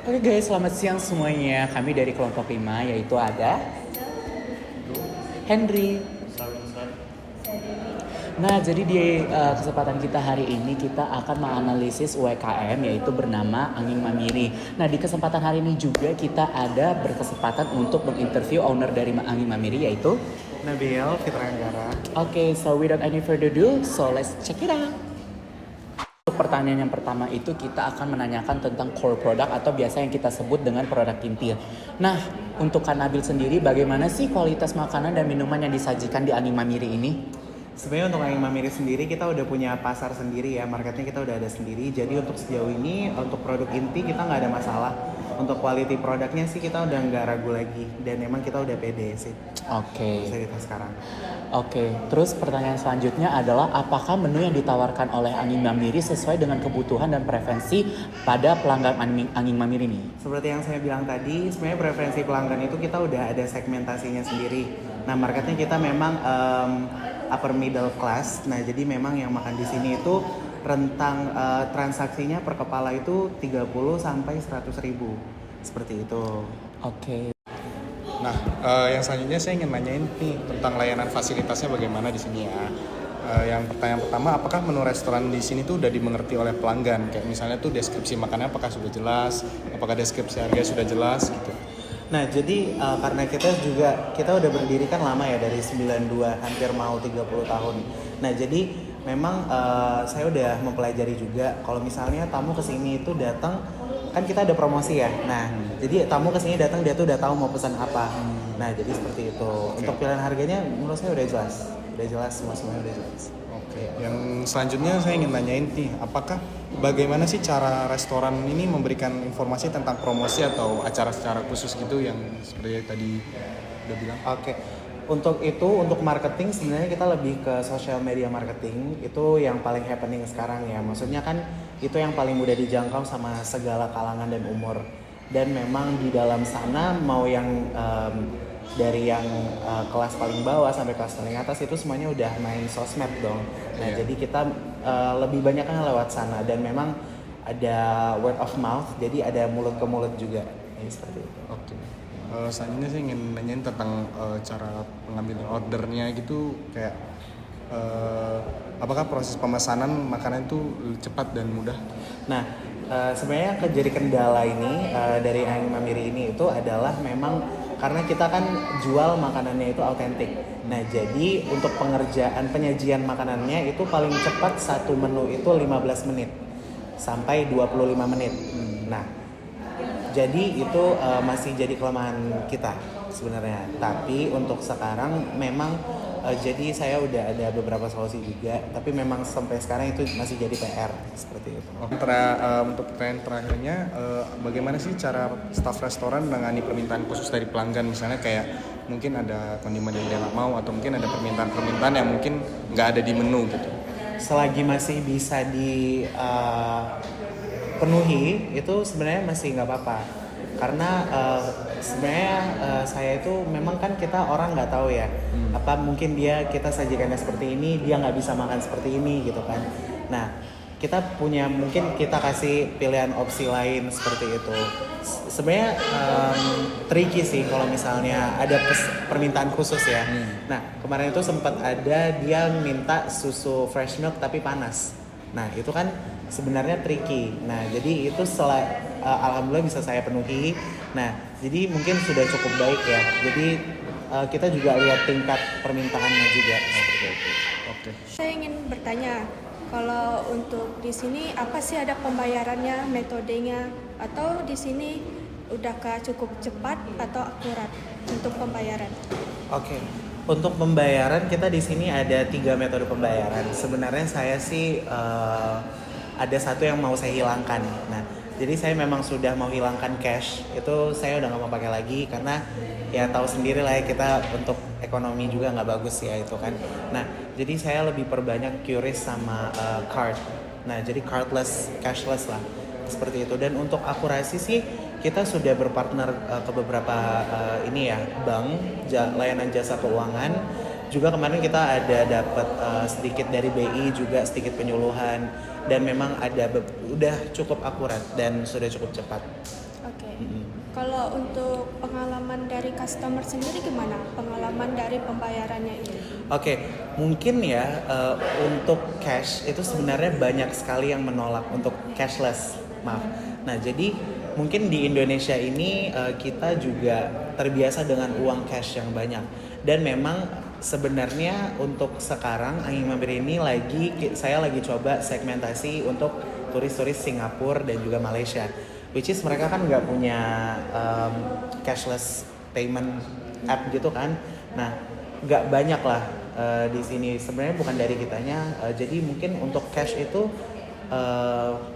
Oke guys, selamat siang semuanya. Kami dari kelompok 5 yaitu ada Henry. Nah, jadi di kesempatan kita hari ini kita akan menganalisis UMKM yaitu bernama Angin Mamiri. Nah, di kesempatan hari ini juga kita ada berkesempatan untuk menginterview owner dari Angin Mamiri yaitu Nabil Fitra Anggara. Oke, so without any further ado, so let's check it out. Untuk pertanyaan yang pertama itu kita akan menanyakan tentang core product atau biasa yang kita sebut dengan produk inti. Nah, untuk Kak Nabil sendiri bagaimana sih kualitas makanan dan minuman yang disajikan di Angin Mamiri ini? Sebenarnya untuk Angin Mamiri sendiri kita udah punya pasar sendiri ya, marketnya kita udah ada sendiri. Jadi untuk sejauh ini untuk produk inti kita nggak ada masalah. Untuk quality produknya sih kita udah nggak ragu lagi dan emang kita udah pede sih. Oke. Bisa kita sekarang. Oke, terus pertanyaan selanjutnya adalah apakah menu yang ditawarkan oleh Angin Mamiri sesuai dengan kebutuhan dan preferensi pada pelanggan Angin Mamiri ini? Seperti yang saya bilang tadi, sebenarnya preferensi pelanggan itu kita udah ada segmentasinya sendiri. Nah, marketnya kita memang upper middle class. Nah, jadi memang yang makan di sini itu rentang transaksinya per kepala itu 30 sampai 100 ribu. Seperti itu. Oke. Nah, yang selanjutnya saya ingin nanyain nih tentang layanan fasilitasnya bagaimana di sini ya. Yang pertanyaan pertama, apakah menu restoran di sini tuh udah dimengerti oleh pelanggan? Kayak misalnya tuh deskripsi makannya apakah sudah jelas? Apakah deskripsi harga sudah jelas gitu? Nah, jadi karena kita udah berdiri kan lama ya dari 92 hampir mau 30 tahun. Nah, jadi memang saya udah mempelajari juga kalau misalnya tamu kesini itu datang kan kita ada promosi ya. Nah, jadi tamu kesini datang dia tuh udah tahu mau pesan apa. Nah, jadi seperti itu. Untuk pilihan harganya menurut saya udah jelas. Udah jelas semuanya udah jelas. Oke. Yang selanjutnya saya ingin nanyain nih, apakah bagaimana sih cara restoran ini memberikan informasi tentang promosi atau acara secara khusus gitu yang seperti tadi udah bilang? Oke. Untuk marketing sebenarnya kita lebih ke social media marketing. Itu yang paling happening sekarang ya. Maksudnya kan itu yang paling mudah dijangkau sama segala kalangan dan umur. Dan memang di dalam sana mau yang dari yang kelas paling bawah sampai kelas paling atas itu semuanya udah main sosmed dong. Nah, jadi kita lebih banyak kan lewat sana dan memang ada word of mouth. Jadi ada mulut ke mulut juga. Ini seperti itu. Oke. Selanjutnya saya ingin nanyain tentang cara pengambilan ordernya gitu, kayak apakah proses pemesanan makanan itu cepat dan mudah? Nah, sebenarnya jadi kendala ini dari Angin Mamiri ini itu adalah memang karena kita kan jual makanannya itu autentik. Nah, jadi untuk penyajian makanannya itu paling cepat satu menu itu 15 menit sampai 25 menit. Nah, jadi itu masih jadi kelemahan kita sebenarnya. Tapi untuk sekarang memang jadi saya udah ada beberapa solusi juga. Tapi memang sampai sekarang itu masih jadi PR seperti itu. Untuk pertanyaan terakhirnya, bagaimana sih cara staf restoran menangani permintaan khusus dari pelanggan? Misalnya kayak mungkin ada kondimen yang dia nggak mau atau mungkin ada permintaan yang mungkin nggak ada di menu gitu. Selagi masih bisa penuhi itu sebenarnya masih nggak apa-apa karena sebenarnya saya itu memang kan kita orang nggak tahu ya apa mungkin kita sajikannya seperti ini dia nggak bisa makan seperti ini gitu kan. Nah, mungkin kita kasih pilihan opsi lain seperti itu. Sebenarnya tricky sih kalau misalnya ada permintaan khusus ya. Nah, kemarin itu sempat ada dia minta susu fresh milk tapi panas. Nah, itu kan sebenarnya tricky. Nah, jadi itu alhamdulillah bisa saya penuhi. Nah, jadi mungkin sudah cukup baik ya. Jadi kita juga lihat tingkat permintaannya juga seperti itu. Oke. Saya ingin bertanya, kalau untuk di sini apa sih ada pembayarannya, metodenya, atau di sini udahkah cukup cepat atau akurat untuk pembayaran? Oke. Untuk pembayaran kita di sini ada 3 metode pembayaran. Sebenarnya saya sih ada satu yang mau saya hilangkan. Nah, jadi saya memang sudah mau hilangkan cash. Itu saya udah nggak mau pakai lagi karena ya tahu sendiri lah ya kita untuk ekonomi juga nggak bagus ya itu kan. Nah, jadi saya lebih perbanyak QRIS sama card. Nah, jadi cardless, cashless lah seperti itu. Dan untuk akurasi sih kita sudah berpartner ke beberapa bank, layanan jasa keuangan. Juga kemarin kita ada dapat sedikit dari BI juga sedikit penyuluhan dan memang udah cukup akurat dan sudah cukup cepat. Oke. Kalau untuk pengalaman dari customer sendiri gimana? Pengalaman dari pembayarannya itu? Oke, mungkin ya untuk cash itu sebenarnya banyak sekali yang menolak untuk cashless, maaf. Nah, jadi mungkin di Indonesia ini kita juga terbiasa dengan uang cash yang banyak. Dan memang sebenarnya untuk sekarang Angin Mampir ini saya lagi coba segmentasi untuk turis-turis Singapura dan juga Malaysia. Which is mereka kan nggak punya cashless payment app gitu kan. Nah, nggak banyak lah di sini. Sebenarnya bukan dari kitanya. Jadi mungkin untuk cash itu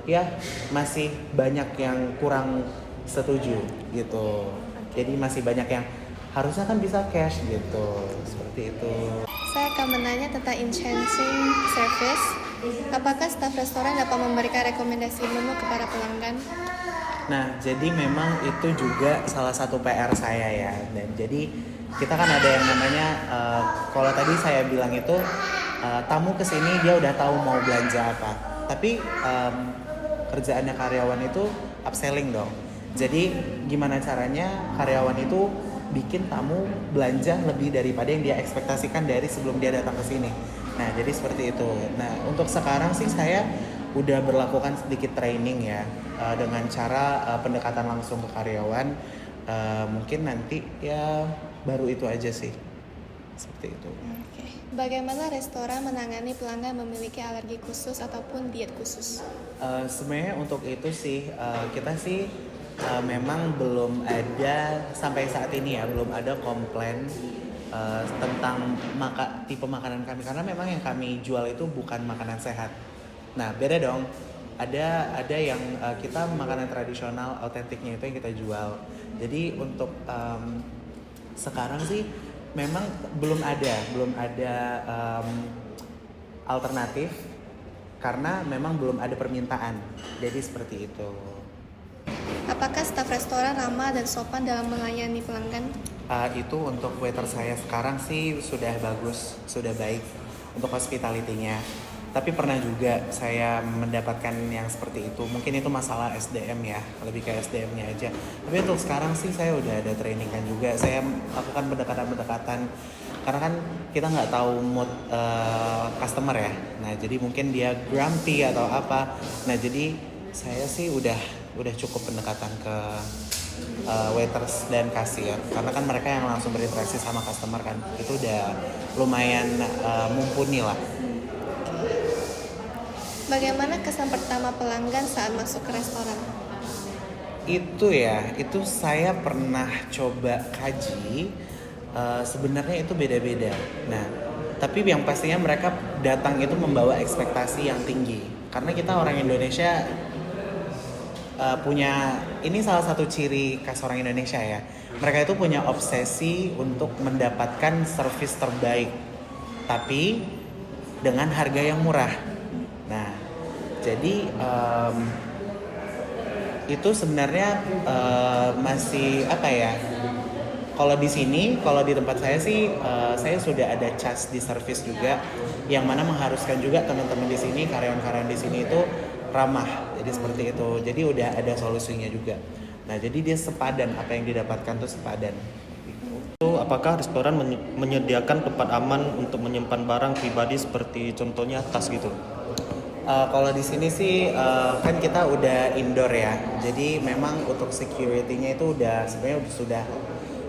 ya masih banyak yang kurang setuju gitu. Jadi masih banyak yang harusnya kan bisa cash gitu. Seperti itu. Saya akan menanya tentang enhancing service. Apakah staf restoran dapat memberikan rekomendasi menu kepada pelanggan? Nah, jadi memang itu juga salah satu PR saya ya. Dan jadi kita kan ada yang namanya, kalau tadi saya bilang itu tamu kesini dia udah tahu mau belanja apa. Tapi kerjaannya karyawan itu upselling dong. Jadi gimana caranya karyawan itu bikin tamu belanja lebih daripada yang dia ekspektasikan dari sebelum dia datang ke sini. Nah, jadi seperti itu. Nah, untuk sekarang sih saya udah berlakukan sedikit training ya dengan cara pendekatan langsung ke karyawan. Mungkin nanti ya baru itu aja sih. Seperti itu. Oke. Bagaimana restoran menangani pelanggan memiliki alergi khusus ataupun diet khusus? Sebenarnya untuk itu sih kita sih memang belum ada sampai saat ini ya belum ada komplain tentang tipe makanan kami karena memang yang kami jual itu bukan makanan sehat. Nah, beda dong. Ada yang kita makanan tradisional autentiknya itu yang kita jual. Jadi untuk sekarang sih memang belum ada alternatif karena memang belum ada permintaan. Jadi seperti itu. Apakah staf restoran ramah dan sopan dalam melayani pelanggan? Itu untuk waiter saya sekarang sih sudah bagus, sudah baik untuk hospitality-nya. Tapi pernah juga saya mendapatkan yang seperti itu. Mungkin itu masalah SDM ya, lebih ke SDM-nya aja. Tapi untuk sekarang sih saya udah ada training kan juga. Saya lakukan pendekatan-pendekatan karena kan kita nggak tahu mood customer ya. Nah, jadi mungkin dia grumpy atau apa. Nah, jadi saya sih udah cukup pendekatan ke waiters dan kasir karena kan mereka yang langsung berinteraksi sama customer kan. Itu udah lumayan mumpuni lah. Bagaimana kesan pertama pelanggan saat masuk ke restoran? Itu saya pernah coba kaji. Sebenarnya itu beda-beda. Nah, tapi yang pastinya mereka datang itu membawa ekspektasi yang tinggi. Karena kita orang Indonesia punya, ini salah satu ciri khas orang Indonesia ya. Mereka itu punya obsesi untuk mendapatkan servis terbaik, tapi dengan harga yang murah. Nah, jadi itu sebenarnya masih apa ya? Kalau di sini, kalau di tempat saya sih, saya sudah ada cas di service juga, yang mana mengharuskan juga teman-teman di sini, karyawan-karyawan di sini itu ramah. Jadi seperti itu. Jadi udah ada solusinya juga. Nah, jadi dia sepadan, apa yang didapatkan tuh sepadan. Apakah restoran menyediakan tempat aman untuk menyimpan barang pribadi seperti contohnya tas gitu? Kalau di sini sih kan kita udah indoor ya. Jadi memang untuk security-nya itu udah sebenarnya sudah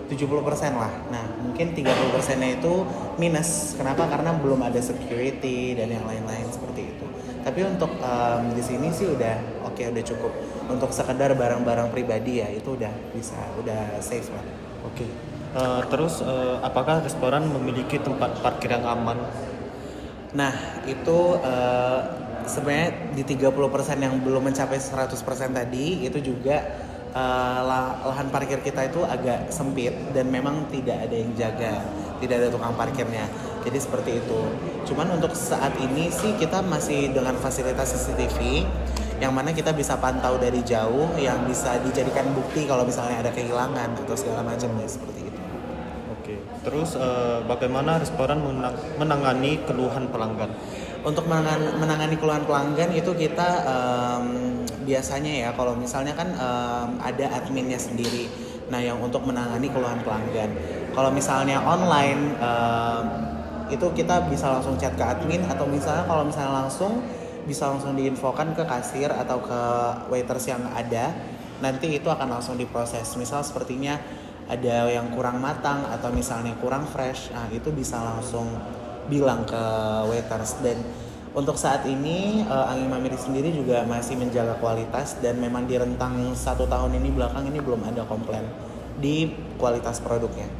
70% lah. Nah, mungkin 30%-nya itu minus. Kenapa? Karena belum ada security dan yang lain-lain seperti itu. Tapi untuk di sini sih udah oke, udah cukup. Untuk sekedar barang-barang pribadi ya itu udah bisa, udah safe lah. Oke. Terus apakah restoran memiliki tempat parkir yang aman? Nah, itu sebenarnya di 30% yang belum mencapai 100% tadi itu juga lahan parkir kita itu agak sempit dan memang tidak ada yang jaga, tidak ada tukang parkirnya. Jadi seperti itu. Cuman untuk saat ini sih kita masih dengan fasilitas CCTV yang mana kita bisa pantau dari jauh, yang bisa dijadikan bukti kalau misalnya ada kehilangan atau segala macam ya seperti itu. Oke. Terus bagaimana restoran menangani keluhan pelanggan? Untuk menangani keluhan pelanggan itu kita biasanya ya kalau misalnya kan ada adminnya sendiri. Nah yang untuk menangani keluhan pelanggan. Kalau misalnya online itu kita bisa langsung chat ke admin atau misalnya kalau misalnya langsung bisa langsung diinfokan ke kasir atau ke waiters yang ada. Nanti itu akan langsung diproses. Misal sepertinya ada yang kurang matang atau misalnya kurang fresh, nah itu bisa langsung bilang ke waiters. Dan untuk saat ini Angin Mamiri sendiri juga masih menjaga kualitas dan memang di rentang 1 tahun ini belakang ini belum ada komplain di kualitas produknya.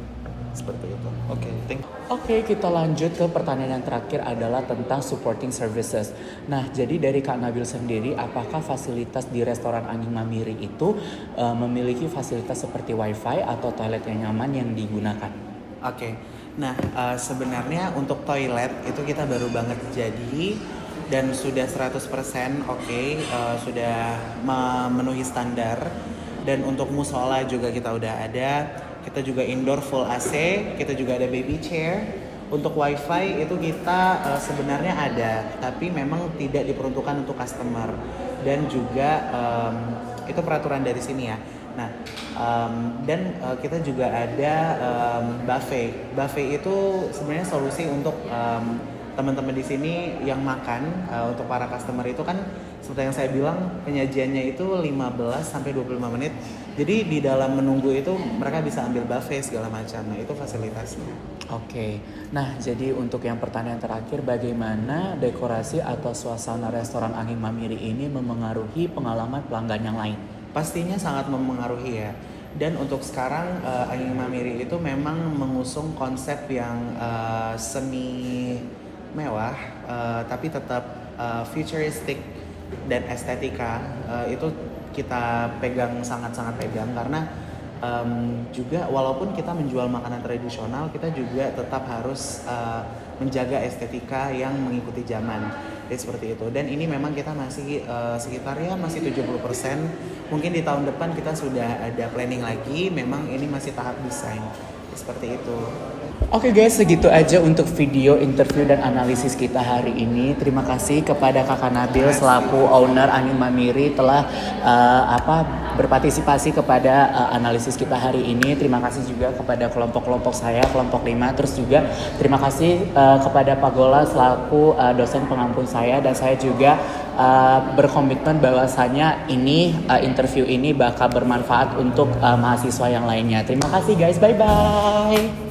Seperti itu. Oke, thank you. Oke, kita lanjut ke pertanyaan yang terakhir adalah tentang supporting services. Nah, jadi dari Kak Nabil sendiri, apakah fasilitas di restoran Angin Mamiri itu memiliki fasilitas seperti wifi atau toilet yang nyaman yang digunakan? Oke. Nah, sebenarnya untuk toilet itu kita baru banget jadi dan sudah 100% sudah memenuhi standar. Dan untuk musola juga kita udah ada. Kita juga indoor full AC, kita juga ada baby chair. Untuk wifi itu kita sebenarnya ada, tapi memang tidak diperuntukkan untuk customer. Dan juga itu peraturan dari sini ya. Nah, dan kita juga ada buffet. Buffet itu sebenarnya solusi untuk teman-teman di sini yang makan untuk para customer itu kan seperti yang saya bilang penyajiannya itu 15 sampai 25 menit. Jadi di dalam menunggu itu mereka bisa ambil buffet segala macam. Nah, itu fasilitasnya. Oke. Nah, jadi untuk yang pertanyaan terakhir, bagaimana dekorasi atau suasana restoran Angin Mamiri ini memengaruhi pengalaman pelanggan yang lain? Pastinya sangat memengaruhi ya. Dan untuk sekarang Angin Mamiri itu memang mengusung konsep yang semi mewah tapi tetap futuristic dan estetika. Itu kita pegang, sangat-sangat pegang karena juga walaupun kita menjual makanan tradisional, kita juga tetap harus menjaga estetika yang mengikuti zaman. Jadi seperti itu. Dan ini memang kita masih sekitar ya masih 70%. Mungkin di tahun depan kita sudah ada planning lagi. Memang ini masih tahap desain. Seperti itu. Oke guys, segitu aja untuk video interview dan analisis kita hari ini. Terima kasih kepada Kakak Nabil selaku owner Angin Mamiri telah berpartisipasi kepada analisis kita hari ini. Terima kasih juga kepada kelompok-kelompok saya, kelompok 5. Terus juga terima kasih kepada Pak Gola selaku dosen pengampun saya. Dan saya juga berkomitmen bahwasanya ini interview ini bakal bermanfaat untuk mahasiswa yang lainnya. Terima kasih guys, bye-bye.